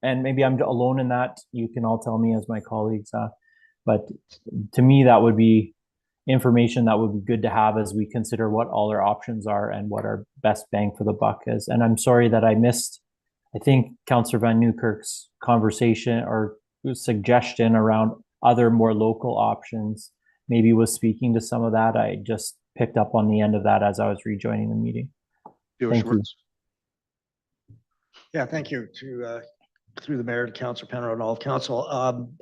And maybe I'm alone in that. You can all tell me as my colleagues. But to me, that would be information that would be good to have as we consider what all our options are and what our best bang for the buck is. And I'm sorry that I missed, I think, Councillor Van Nieuwkerk's conversation or suggestion around other more local options. Maybe was speaking to some of that. I just picked up on the end of that as I was rejoining the meeting. Thank you. Yeah, thank you to, through the mayor, to Councillor Penrod and all of council.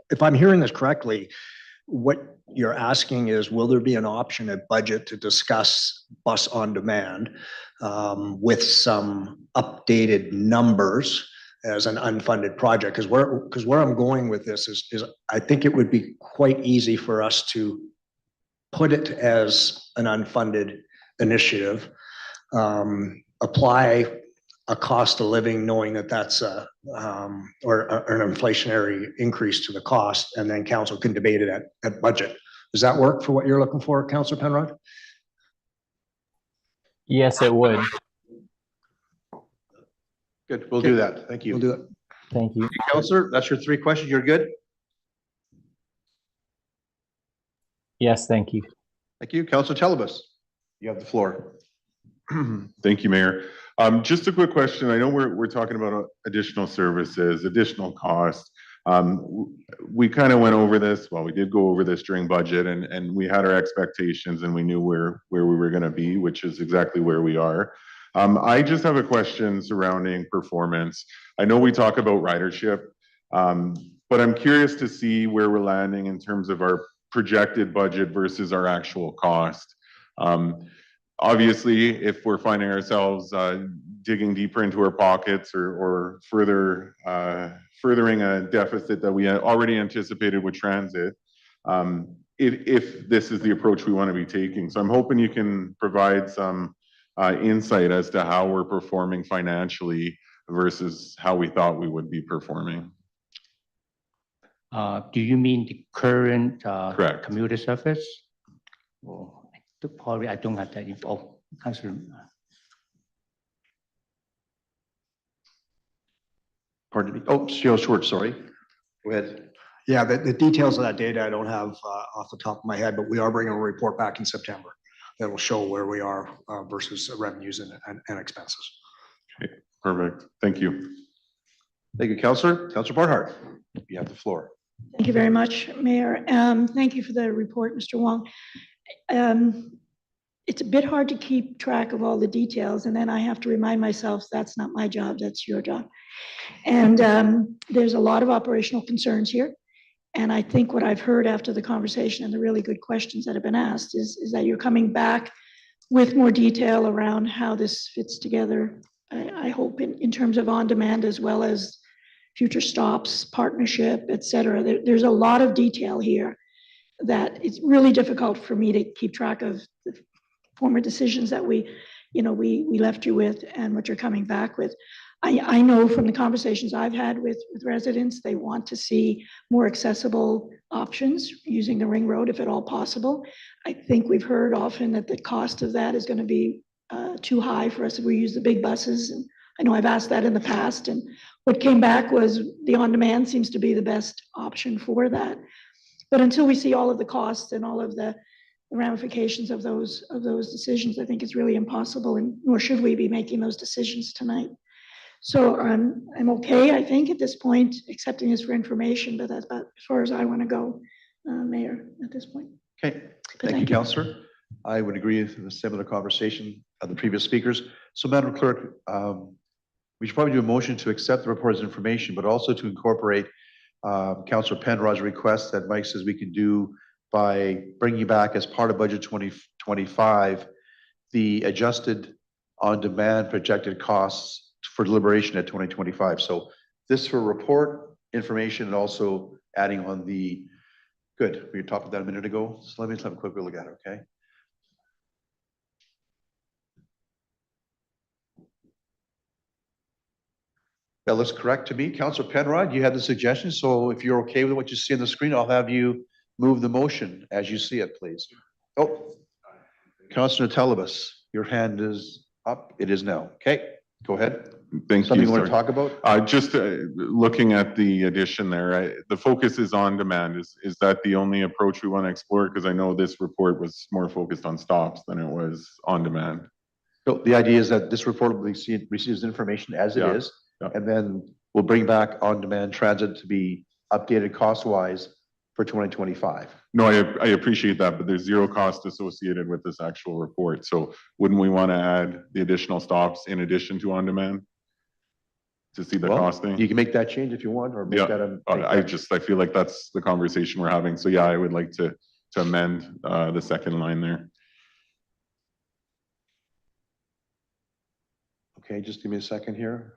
If I'm hearing this correctly, what you're asking is, will there be an option at budget to discuss bus on demand with some updated numbers as an unfunded project? Because where I'm going with this is I think it would be quite easy for us to put it as an unfunded initiative, apply a cost of living, knowing that that's or an inflationary increase to the cost, and then council can debate it at budget. Does that work for what you're looking for, Councillor Penrod? Yes, it would. Good, we'll do that. Thank you. We'll do it. Thank you. Councillor, that's your 3 questions. You're good? Yes, thank you. Thank you. Councillor Telebus, you have the floor. Thank you, Mayor. Just a quick question. I know we're talking about additional services, additional costs. We kind of went over this. Well, we did go over this during budget, and we had our expectations, and we knew where we were going to be, which is exactly where we are. I just have a question surrounding performance. I know we talk about ridership, but I'm curious to see where we're landing in terms of our projected budget versus our actual cost. Obviously, if we're finding ourselves digging deeper into our pockets or furthering a deficit that we already anticipated with transit, if this is the approach we want to be taking. So I'm hoping you can provide some insight as to how we're performing financially versus how we thought we would be performing. Do you mean the current Correct. commuter service? Well, probably I don't have that info. Councillor. Pardon me. Oh, Cheryl Schwartz, sorry. Go ahead. Yeah, the details of that data I don't have off the top of my head, but we are bringing a report back in September that will show where we are versus revenues and expenses. Okay, perfect. Thank you. Thank you, Councillor. Councillor Barnhart, you have the floor. Thank you very much, Mayor. Thank you for the report, Mr. Wong. It's a bit hard to keep track of all the details, and then I have to remind myself that's not my job, that's your job. And there's a lot of operational concerns here. And I think what I've heard after the conversation and the really good questions that have been asked is that you're coming back with more detail around how this fits together. I hope in terms of on-demand as well as future stops, partnership, et cetera. There's a lot of detail here that it's really difficult for me to keep track of the former decisions that we left you with and what you're coming back with. I know from the conversations I've had with residents, they want to see more accessible options using the ring road if at all possible. I think we've heard often that the cost of that is going to be too high for us if we use the big buses. And I know I've asked that in the past, and what came back was the on-demand seems to be the best option for that. But until we see all of the costs and all of the ramifications of those decisions, I think it's really impossible, and nor should we be making those decisions tonight. So I'm okay, I think, at this point, accepting this for information, but that's about as far as I want to go, Mayor, at this point. Okay, thank you, Councillor. I would agree with the similar conversation of the previous speakers. So, Madam Clerk, we should probably do a motion to accept the report as information, but also to incorporate Councillor Penrod's request that Mike says we can do by bringing back as part of Budget 2025 the adjusted on-demand projected costs for deliberation at 2025. So this for report information and also adding on the, good, we talked about that a minute ago. So let me just have a quick look at it, okay? That looks correct to me. Councillor Penrod, you had the suggestion, so if you're okay with what you see on the screen, I'll have you move the motion as you see it, please. Oh, Councillor Telebas, your hand is up. It is now. Okay, go ahead. Thank Something you, you want to sir. talk about? Just looking at the addition there, the focus is on demand. Is that the only approach we want to explore? Because I know this report was more focused on stops than it was on demand. So the idea is that this report receives information as it Yeah, is, yeah. and then we'll bring back on-demand transit to be updated cost-wise for 2025. No, I appreciate that, but there's zero cost associated with this actual report. So wouldn't we want to add the additional stops in addition to on demand? To see the Well, costing? you can make that change if you want, or make Yeah, that a. I feel like that's the conversation we're having. So yeah, I would like to amend the second line there. Okay, just give me a second here.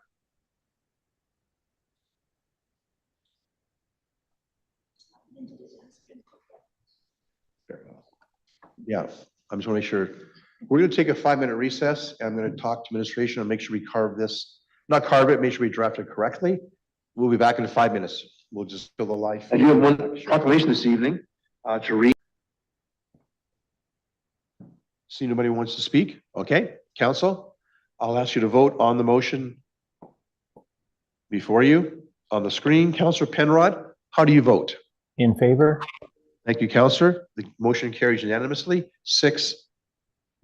Yeah, I'm just want to make sure. We're going to take a 5-minute recess. And I'm going to talk to administration and make sure we carve this, not carve it, make sure we draft it correctly. We'll be back in 5 minutes. We'll just fill the life. I do have one proclamation this evening to read. See nobody wants to speak? Okay, council, I'll ask you to vote on the motion before you on the screen. Councillor Penrod, how do you vote? In favor? Thank you, Councillor. The motion carries unanimously, 6-0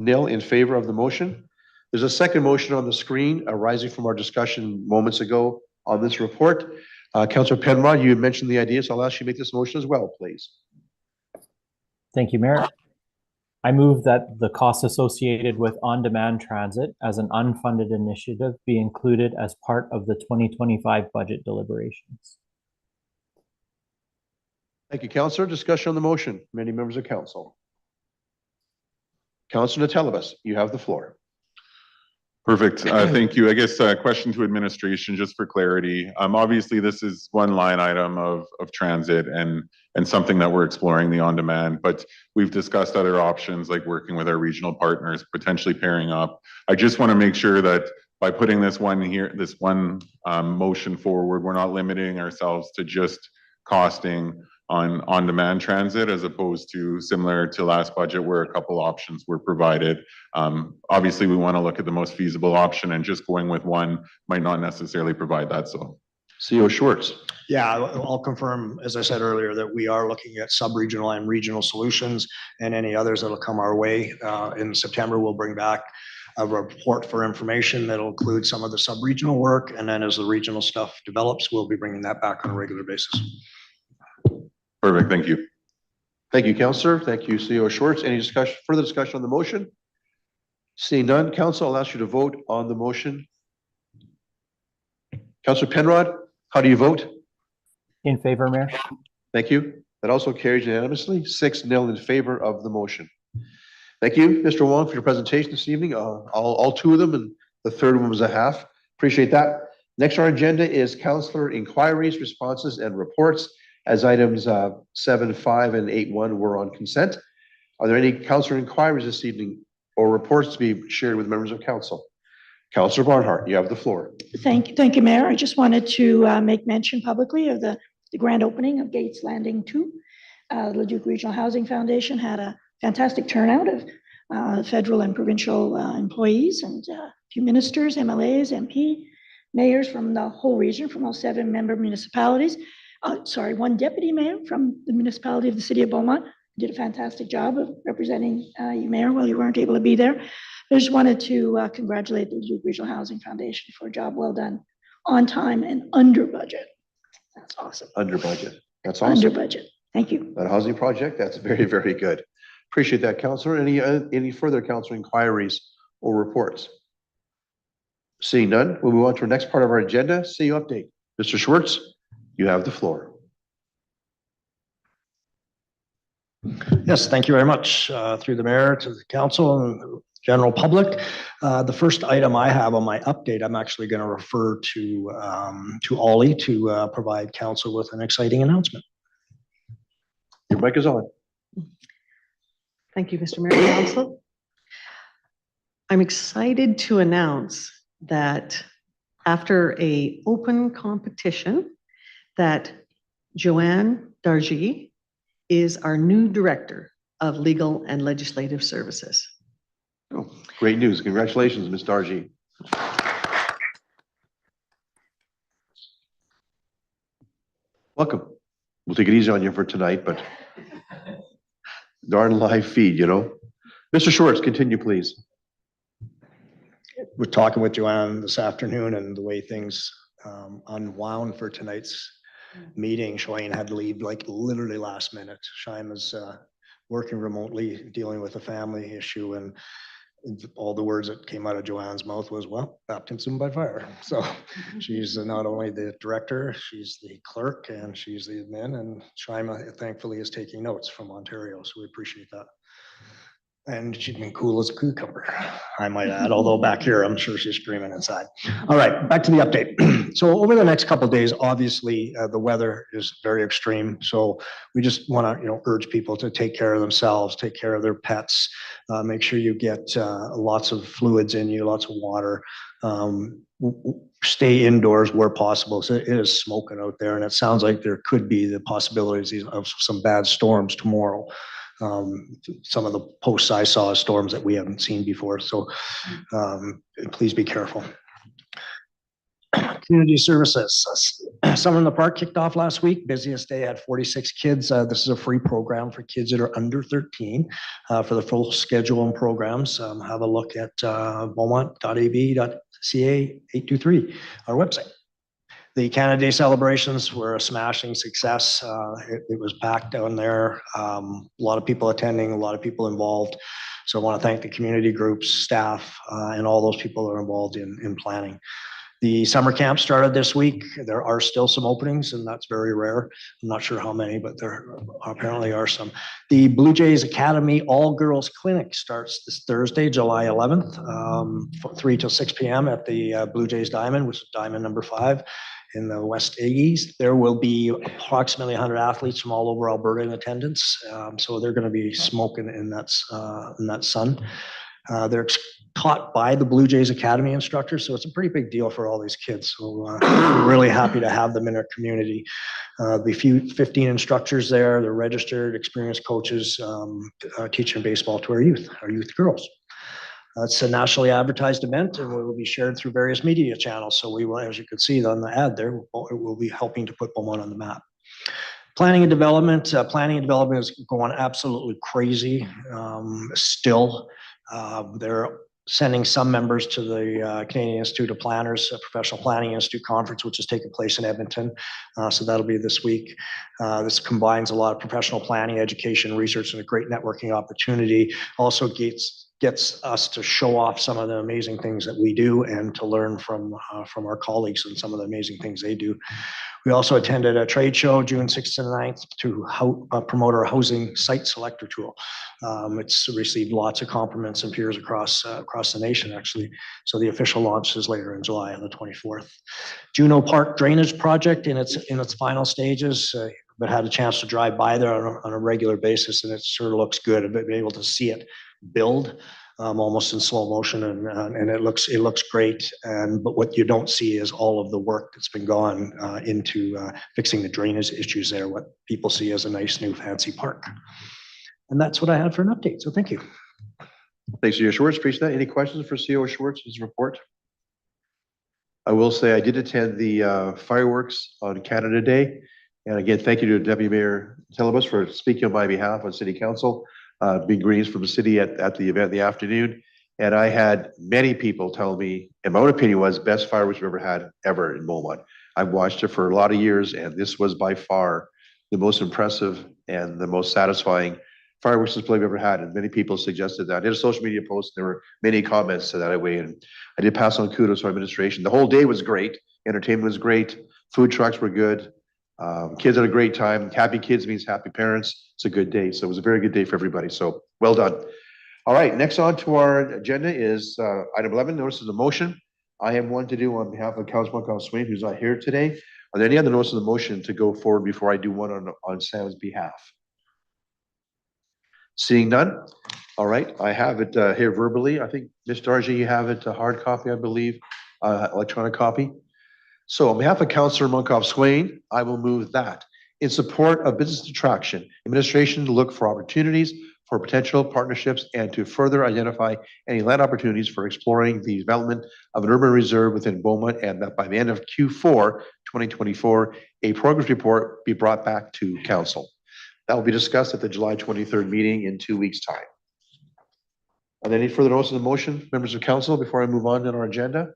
in favor of the motion. There's a second motion on the screen arising from our discussion moments ago on this report. Councillor Penrod, you had mentioned the idea, so I'll ask you to make this motion as well, please. Thank you, Mayor. I move that the costs associated with on-demand transit as an unfunded initiative be included as part of the 2025 budget deliberations. Thank you, Councillor. Discussion on the motion. Many members of council. Councillor Telebas, you have the floor. Perfect. Thank you. I guess a question to administration, just for clarity. Obviously, this is one line item of transit and something that we're exploring, the on-demand, but we've discussed other options like working with our regional partners, potentially pairing up. I just want to make sure that by putting this one motion forward, we're not limiting ourselves to just costing on-demand transit as opposed to similar to last budget where a couple options were provided. Obviously, we want to look at the most feasible option, and just going with one might not necessarily provide that. So, CEO Schwartz. Yeah, I'll confirm, as I said earlier, that we are looking at sub-regional and regional solutions and any others that'll come our way. In September, we'll bring back a report for information that'll include some of the sub-regional work. And then as the regional stuff develops, we'll be bringing that back on a regular basis. perfect. Thank you. Thank you, Councillor. Thank you, CEO Schwartz. Any discussion, further discussion on the motion? Seeing none, Council, I'll ask you to vote on the motion. Councillor Penrod, how do you vote? In favor, Mayor? Thank you. That also carries unanimously, 6-0 in favor of the motion. Thank you, Mr. Wong, for your presentation this evening. All two of them, and the third one was a half. Appreciate that. Next on our agenda is councillor inquiries, responses, and reports, as items 7.5 and 8.1 were on consent. Are there any councillor inquiries this evening or reports to be shared with members of council? Councillor Barnhart, you have the floor. Thank you, Mayor. I just wanted to make mention publicly of the grand opening of Gates Landing 2. Leduc Regional Housing Foundation had a fantastic turnout of federal and provincial employees and a few ministers, MLAs, MP, mayors from the whole region, from all 7 member municipalities. One deputy mayor from the municipality of the city of Beaumont did a fantastic job of representing you, Mayor, while you weren't able to be there. I just wanted to congratulate the Leduc Regional Housing Foundation for a job well done, on time and under budget. That's awesome. Under budget. That's awesome. Under budget. Thank you. That housing project, that's very, very good. Appreciate that, Councillor. Any further councillor inquiries or reports? Seeing none, we'll move on to our next part of our agenda, CEO update. Mr. Schwartz, you have the floor. Yes, thank you very much. Through the mayor to the council and the general public. The first item I have on my update, I'm actually going to refer to Ollie to provide council with an exciting announcement. Your mic is on. Thank you, Mr. Mayor and Council. I'm excited to announce that after a open competition that Joanne Dargy is our new Director of Legal and Legislative Services. Oh, great news. Congratulations, Ms. Dargy. Welcome. We'll take it easy on you for tonight, but darn live feed, you know. Mr. Schwartz, continue, please. We're talking with Joanne this afternoon and the way things unwound for tonight's meeting. Shane had to leave like literally last minute. Shine was working remotely, dealing with a family issue, and all the words that came out of Joanne's mouth was, well, baptism by fire. So she's not only the director, she's the clerk, and she's the admin, and Shima thankfully is taking notes from Ontario, so we appreciate that. And she's been cool as a cucumber, I might add, although back here, I'm sure she's screaming inside. All right, back to the update. So over the next couple of days, obviously, the weather is very extreme. So we just want to, urge people to take care of themselves, take care of their pets, make sure you get lots of fluids in you, lots of water. Stay indoors where possible. So it is smoking out there, and it sounds like there could be the possibilities of some bad storms tomorrow. Some of the posts I saw storms that we haven't seen before. So please be careful. Community services. Summer in the Park kicked off last week. Busiest day, had 46 kids. This is a free program for kids that are under 13. For the full schedule and programs, have a look at beaumont.ab.ca823, our website. The Canada Day celebrations were a smashing success. It was packed down there. A lot of people attending, a lot of people involved. So I want to thank the community groups, staff, and all those people that are involved in planning. The summer camp started this week. There are still some openings, and that's very rare. I'm not sure how many, but there apparently are some. The Blue Jays Academy All-Girls Clinic starts this Thursday, July 11th, 3 till 6 p.m. at the Blue Jays Diamond, which is Diamond number 5 in the West Aggies. There will be approximately 100 athletes from all over Alberta in attendance. So they're going to be smoking in that sun. They're taught by the Blue Jays Academy instructors, so it's a pretty big deal for all these kids. So we're really happy to have them in our community. The 15 instructors there, they're registered, experienced coaches teaching baseball to our youth girls. It's a nationally advertised event, and it will be shared through various media channels. So we will, as you can see on the ad there, we'll be helping to put Beaumont on the map. Planning and development is going absolutely crazy still. They're sending some members to the Canadian Institute of Planners, Professional Planning Institute Conference, which is taking place in Edmonton. So that'll be this week. This combines a lot of professional planning, education, research, and a great networking opportunity. Also gets us to show off some of the amazing things that we do and to learn from our colleagues and some of the amazing things they do. We also attended a trade show June 6th to 9th to promote our housing site selector tool. It's received lots of compliments and peers across the nation, actually. So the official launch is later in July on the 24th. Juno Park Drainage Project in its final stages, but had a chance to drive by there on a regular basis, and it sure looks good. I've been able to see it build almost in slow motion, and it looks great. But what you don't see is all of the work that's been gone into fixing the drainage issues there. What people see as a nice new fancy park, and that's what I had for an update. So thank you. Thanks, CEO Schwartz. Appreciate that. Any questions for CEO Schwartz's report? I will say I did attend the fireworks on Canada Day, and again, thank you to Deputy Mayor Telebus for speaking on my behalf on City Council. Big greetings from the city at the event in the afternoon. And I had many people tell me, and my own opinion was, best fireworks we've ever had ever in Beaumont. I've watched it for a lot of years, and this was by far the most impressive and the most satisfying fireworks display we've ever had. And many people suggested that. I did a social media post. There were many comments to that way, and I did pass on kudos to our administration. The whole day was great. Entertainment was great. Food trucks were good. Kids had a great time. Happy kids means happy parents. It's a good day. So it was a very good day for everybody. So well done. All right, next on to our agenda is item 11, notices of motion. I have one to do on behalf of Councilman Swain, who's not here today. Are there any other notices of motion to go forward before I do one on Sam's behalf? Seeing none. All right, I have it here verbally. I think, Ms. Dargy, you have it a hard copy, I believe. electronic copy. So on behalf of Councillor Monkoff Swain, I will move that in support of business attraction, administration to look for opportunities for potential partnerships and to further identify any land opportunities for exploring the development of an urban reserve within Beaumont, and that by the end of Q4 2024, a progress report be brought back to council. That will be discussed at the July 23rd meeting in 2 weeks' time. Are there any further notes of the motion, members of council, before I move on to our agenda?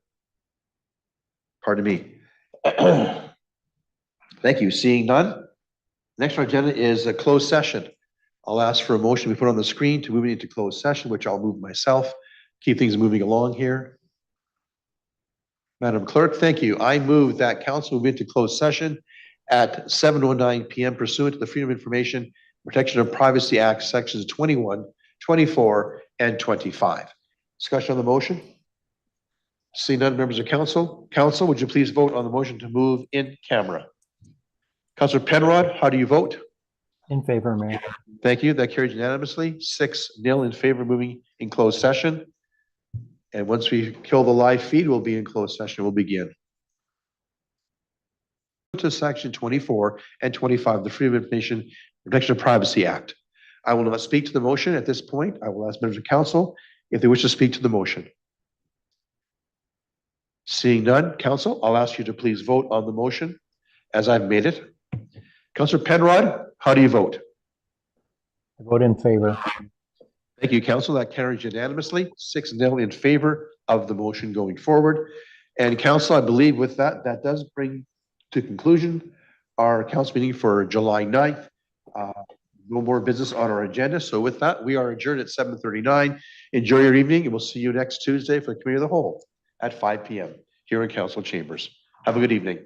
Pardon me. Thank you. Seeing none. Next on our agenda is a closed session. I'll ask for a motion to be put on the screen to move into closed session, which I'll move myself. Keep things moving along here. Madam Clerk, thank you. I move that council move into closed session at 7:09 p.m. pursuant to the Freedom of Information Protection of Privacy Act, sections 21, 24, and 25. Discussion on the motion? Seeing none, members of council. Council, would you please vote on the motion to move in camera? Councillor Penrod, how do you vote? In favor, Mayor. Thank you. That carries unanimously. 6-0 in favor of moving in closed session. And once we kill the live feed, we'll be in closed session. We'll begin. To section 24 and 25 of the Freedom of Information Protection of Privacy Act. I will not speak to the motion at this point. I will ask members of council if they wish to speak to the motion. Seeing none, council, I'll ask you to please vote on the motion as I've made it. Councillor Penrod, how do you vote? I vote in favor. Thank you, council. That carries unanimously, 6-0 in favor of the motion going forward. And council, I believe with that, that does bring to conclusion our council meeting for July 9th. No more business on our agenda. So with that, we are adjourned at 7:39. Enjoy your evening, and we'll see you next Tuesday for the Committee of the Whole at 5 p.m. here in council chambers. Have a good evening.